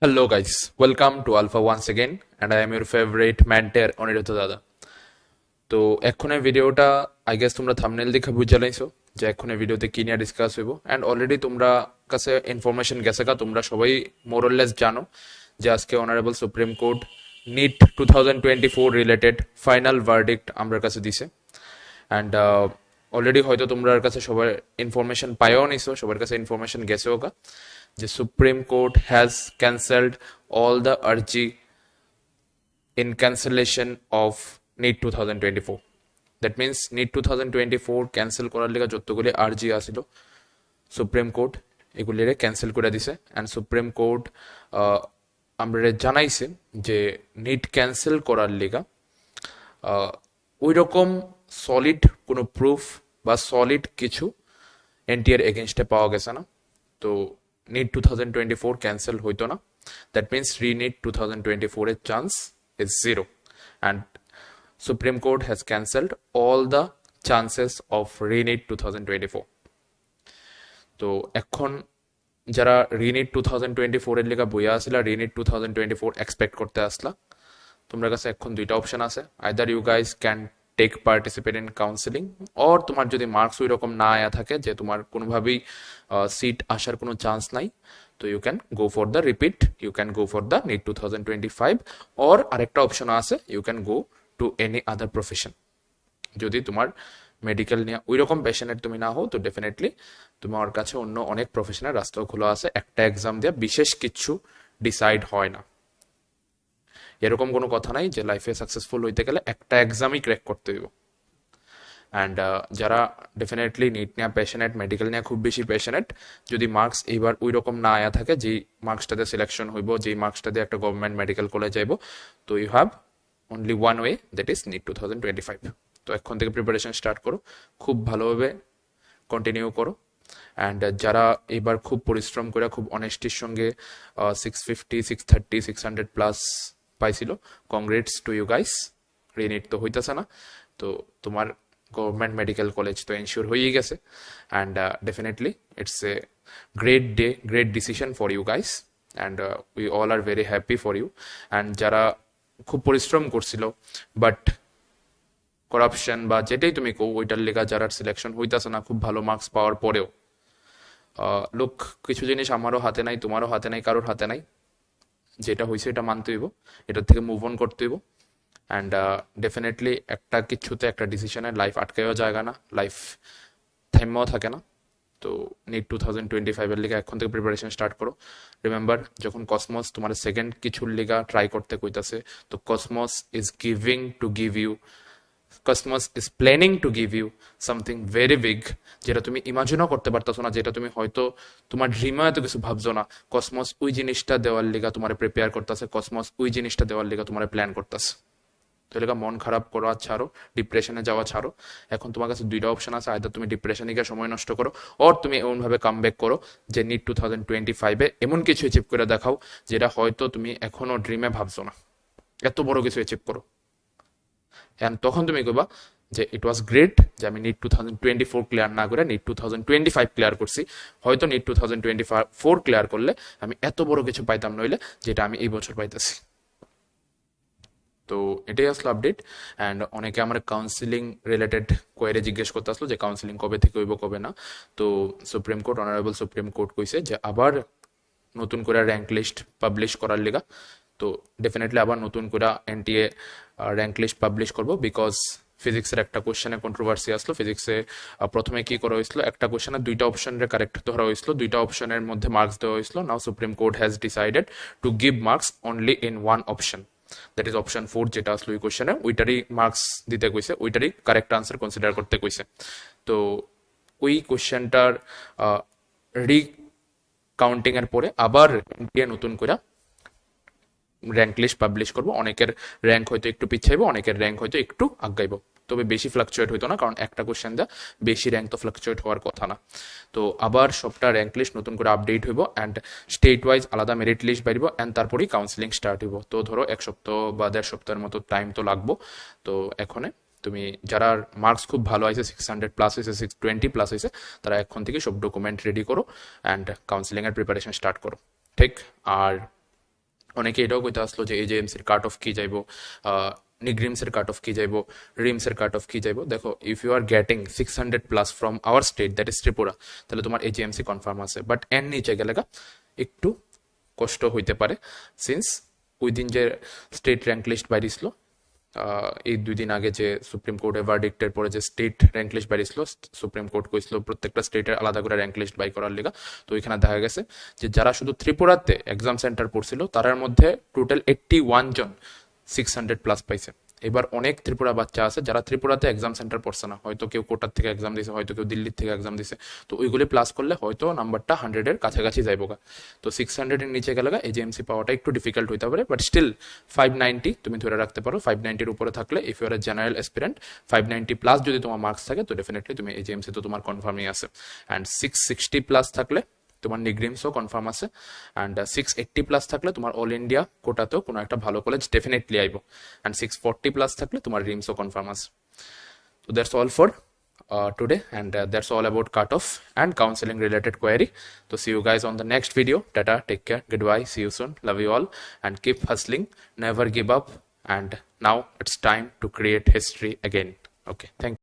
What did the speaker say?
Hello guys, welcome to Alpha once again and I am your favorite mentor Aniruddha দাদা। তো এখনের ভিডিওটা I guess তোমরা থাম্বনেল দেখে বুঝে লাইছো যে এখনের ভিডিওতে কি নিয়ে ডিসকাস হইব এন্ড অলরেডি তোমরা কাছে ইনফরমেশন গেছে কা তোমরা সবাই মোরলেস জানো যে আজকে honourable supreme court NEET 2024 related final verdict আমার কাছে দিছে অ্যান্ড অলরেডি হয়তো তোমার কাছে সবার ইনফরমেশন পাইও নিছো, সবার কাছে ইনফরমেশন গেছেও কা যে supreme court has cancelled all the আর্জি in cancellation of NEET 2024. That means NEET 2024 cancel করার লিগা যতগুলি আর্জি আছিল সুপ্রিম কোর্ট এগুলিরে ক্যান্সেল করে দিছে অ্যান্ড সুপ্রিম কোর্ট আমরা জানাইছে যে নিট ক্যান্সেল করার লিগা ওই রকম সলিড কোনো প্রুফ বা সলিড কিছু এনটিআর এগেনস্টে পাওয়া গেছে না। তো নিট 2024 ক্যান্সেল হইতো না। দ্যাট মিনস রিনিট 2024 এর chance is zero and Supreme Court has cancelled all the chances of renit 2024. তো এখন যারা রিনিট 2024 এর লেখা বইয়া আসলা রিনিট 2024 এক্সপেক্ট করতে আসলা তোমার কাছে এখন দুইটা অপশন আছে, either you guys can take participate in counselling or তোমার যদি মার্কস ওই রকম না আয়া থাকে যে তোমার কোনোভাবেই সিট আসার কোনো চান্স নাই, তো you can go for the repeat, you can go for the NEET 2025 or আরেকটা অপশন আছে you can go to any other profession. যদি তোমার মেডিকেল নিয়ে ওই রকম প্যাশনেট তুমি না হও তো ডেফিনেটলি তোমার কাছে অন্য অনেক প্রফেশনের রাস্তাও খোলা আছে। একটা এক্সাম দিয়ে বিশেষ কিছু ডিসাইড হয় না, এরকম কোনো কথা নাই যে লাইফে সাকসেসফুল হইতে গেলে একটা এক্সামই ক্র্যাক করতে হইব। অ্যান্ড যারা ডেফিনেটলি নিট নিয়ে প্যাশনেট, মেডিকেল নিয়ে খুব বেশি প্যাশনেট, যদি মার্কস এইবার ওই রকম না আয়া থাকে যেই মার্কসটাতে সিলেকশন হইব, যেই মার্কসটাতে একটা গভর্নমেন্ট মেডিকেল কলেজ যাইব, তো you have only one way, that is NEET 2025। তো এখন থেকে প্রিপারেশন স্টার্ট করো, খুব ভালোভাবে কন্টিনিউ করো। অ্যান্ড যারা এবার খুব পরিশ্রম করে খুব অনেস্টির সঙ্গে 650, 630, 600 প্লাস পাইছিল, congrats to you guys. ReNEET তো হইতেছে না, তো তোমার গভর্নমেন্ট মেডিকেল কলেজ তো এনশিওর হয়েই গেছে and definitely it's a great day, great decision for you guys and we all are very happy for you. And যারা খুব পরিশ্রম করছিল বাট করাপশন বা যেটাই তুমি কো ওইটার লেগা যারা সিলেকশন হইতেছে না খুব ভালো মার্কস পাওয়ার পরেও, লোক কিছু জিনিস আমারও হাতে নাই, তোমারও হাতে নাই, কারোর হাতে নাই, যেটা হয়েছে এটা মানতে হইব, এটার থেকে মুভ অন করতে হইব। অ্যান্ড ডেফিনেটলি একটা কিছুতে একটা ডিসিশনে লাইফ আটকেও জায়গা না, লাইফ থাইমাও থাকে না। তো নিট 2025 এর লিগা এখন থেকে প্রিপারেশন স্টার্ট করো। রিমেম্বার, যখন কসমস তোমার সেকেন্ড কিছুর লিগা ট্রাই করতে কইতাছে, তো cosmos is giving to give you, cosmos is planning to give you something very big, যেটা তুমি ইমাজিনও করতে পারতেছো না, যেটা তুমি হয়তো তোমার ড্রিমে এত কিছু ভাবছো না। কসমস ওই জিনিসটা দেওয়ার লিগা তোমার প্রিপেয়ার করতেছে, কসমস ওই জিনিসটা দেওয়ার লিগা তোমার প্ল্যান করতেছে। তো এলাকা মন খারাপ করা ছাড়ো, ডিপ্রেশনে যাওয়া ছাড়ো। এখন তোমার কাছে দুইটা অপশন আছে, আইদার তুমি ডিপ্রেশনে গিয়ে সময় নষ্ট করো অর তুমি এমনভাবে কাম ব্যাক করো যে নিট 2025-এ এমন কিছু অ্যাচিভ করে দেখাও যেটা হয়তো তুমি এখনো ড্রিমে ভাবছো না, এত বড় কিছু অ্যাচিভ করো। অ্যান্ড তখন তুমি কইবা যে ইট ওয়াজ গ্রেট যে আমি নিট 2024 ক্লিয়ার না করে নিট 2025 ক্লিয়ার করছি, হয়তো নিট 2024 ক্লিয়ার করলে আমি এত বড় কিছু পাইতাম নইলে যেটা আমি এই বছর পাইতেছি। তো এটাই আসলো আপডেট। অ্যান্ড অনেকে আমার কাউন্সিলিং রিলেটেড কোয়েরি জিজ্ঞেস করতে আসলো যে কাউন্সিলিং কবে থেকে হইব কবে না। তো supreme court, honourable supreme court কইছে যে আবার নতুন করে র্যাঙ্ক লিস্ট পাবলিশ করার লিগা, তো ডেফিনেটলি আবার নতুন করে এনটিএ র্যাঙ্ক লিস্ট পাবলিশ করবো। বিকজ ফিজিক্সের একটা কোশ্চেনে কন্ট্রোভার্সি আসলো, ফিজিক্সে প্রথমে কি করা হয়েছিল, একটা কোশ্চেনে দুইটা অপশনের কারেক্ট ধরা হয়েছিল, দুইটা অপশনের মধ্যে মার্কস দেওয়া হয়েছিল। Now supreme court has decided to give marks only in one option, that is option 4, যেটা আসলো ওই কোশ্চেনে, ওইটারই মার্কস দিতে কইছে, ওইটারই কারেক্ট আনসার কনসিডার করতে কইছে। তো ওই কোশ্চেনটার রিকাউন্টিং এর পরে আবার এনটিএ নতুন করে র্যাঙ্ক লিস্ট পাবলিশ করবো। অনেকের র্যাঙ্ক হয়তো একটু পিছাইব, অনেকের র্যাঙ্ক হয়তো একটু আগাইব, তবে বেশি ফ্লাকচুয়েট হইতো না, কারণ একটা কোশ্চেন দা বেশি র্যাঙ্ক তো ফ্লাকচুয়েট হওয়ার কথা না। তো আবার সবটা র্যাঙ্ক লিস্ট নতুন করে আপডেট হইব অ্যান্ড স্টেট ওয়াইজ আলাদা মেরিট লিস্ট বাড়িব অ্যান্ড তারপরেই কাউন্সিলিং স্টার্ট হইব। তো ধরো এক সপ্তাহ বা 1.5 সপ্তাহের মতো টাইম তো লাগবো। তো এখনে তুমি যারা মার্কস খুব ভালো হয়েছে, 600 প্লাস হয়েছে, 620 প্লাস হয়েছে, তারা এখন থেকে সব ডকুমেন্ট রেডি করো অ্যান্ড কাউন্সিলিং এর প্রিপারেশন স্টার্ট করো, ঠিক? আর অনেকে এটাও কইতে আসলো যে এজেএমসি এর কাট অফ কি যাইবো, নিগ্রিমস এর কাট অফ কি যাইবো, রিমস এর কাট অফ কি যাইবো। দেখো, if you are getting 600 plus from our state, that is Tripura, তাহলে তোমার এজেএমসি কনফার্ম আছে। বাট এর নিচে গেলে একটু কষ্ট হইতে পারে, সিন্স ওই দিন যে স্টেট র্যাঙ্ক লিস্ট বাইরিছিল, এই 2 দিন আগে যে সুপ্রিম কোর্টে ভার্ডিক্টের পরে যে স্টেট র্যাঙ্ক লিস্ট বাইরিছিল, সুপ্রিম কোর্ট কইছিল প্রত্যেকটা স্টেটের আলাদা করে র্যাঙ্ক লিস্ট বাই করার লিগা। তো ওইখানে দেখা গেছে যে যারা শুধু ত্রিপুরাতে এক্সাম সেন্টার পড়ছিল তার মধ্যে টোটাল 81 জন 600 প্লাস পাইছে। এবার অনেক ত্রিপুরা বাচ্চা আছে যারা ত্রিপুরাতে এক্সাম সেন্টার পড়ছে না, হয়তো কেউ কোটার থেকে এক্সাম দিছে, হয়তো কেউ দিল্লির থেকে এক্সাম দিছে। তো ওইগুলি প্লাস করলে হয়তো নাম্বারটা 100-এর কাছাকাছি যাইবো গা। তো 600-এর নিচে গেলে এজেএমসি পাওয়াটা একটু ডিফিকাল্ট হইতে পারে, বাট স্টিল 590 তুমি ধরে রাখতে পারো। 590-এর উপরে থাকলে, if you are a general aspirant, 590 plus যদি তোমার মার্কস থাকে, তো ডেফিনেটলি তুমি এজেএমসি তো তোমার কনফার্মই আছে। অ্যান্ড 660 প্লাস থাকলে তোমার নিগ্রিমসও কনফার্ম আছে। অ্যান্ড 680 প্লাস থাকলে তোমার অল ইন্ডিয়া কোটাতেও কোনো একটা ভালো কলেজ ডেফিনেটলি আইব। অ্যান্ড 640 প্লাস থাকলে তোমার রিমসও কনফার্ম আছে। So that's all for today, and that's all about cutoff and counseling related query. So see you guys on the next video. Tata, take care, goodbye, see you soon, love you all, and keep hustling, never give up. And now it's time to create history again. Okay, thank you.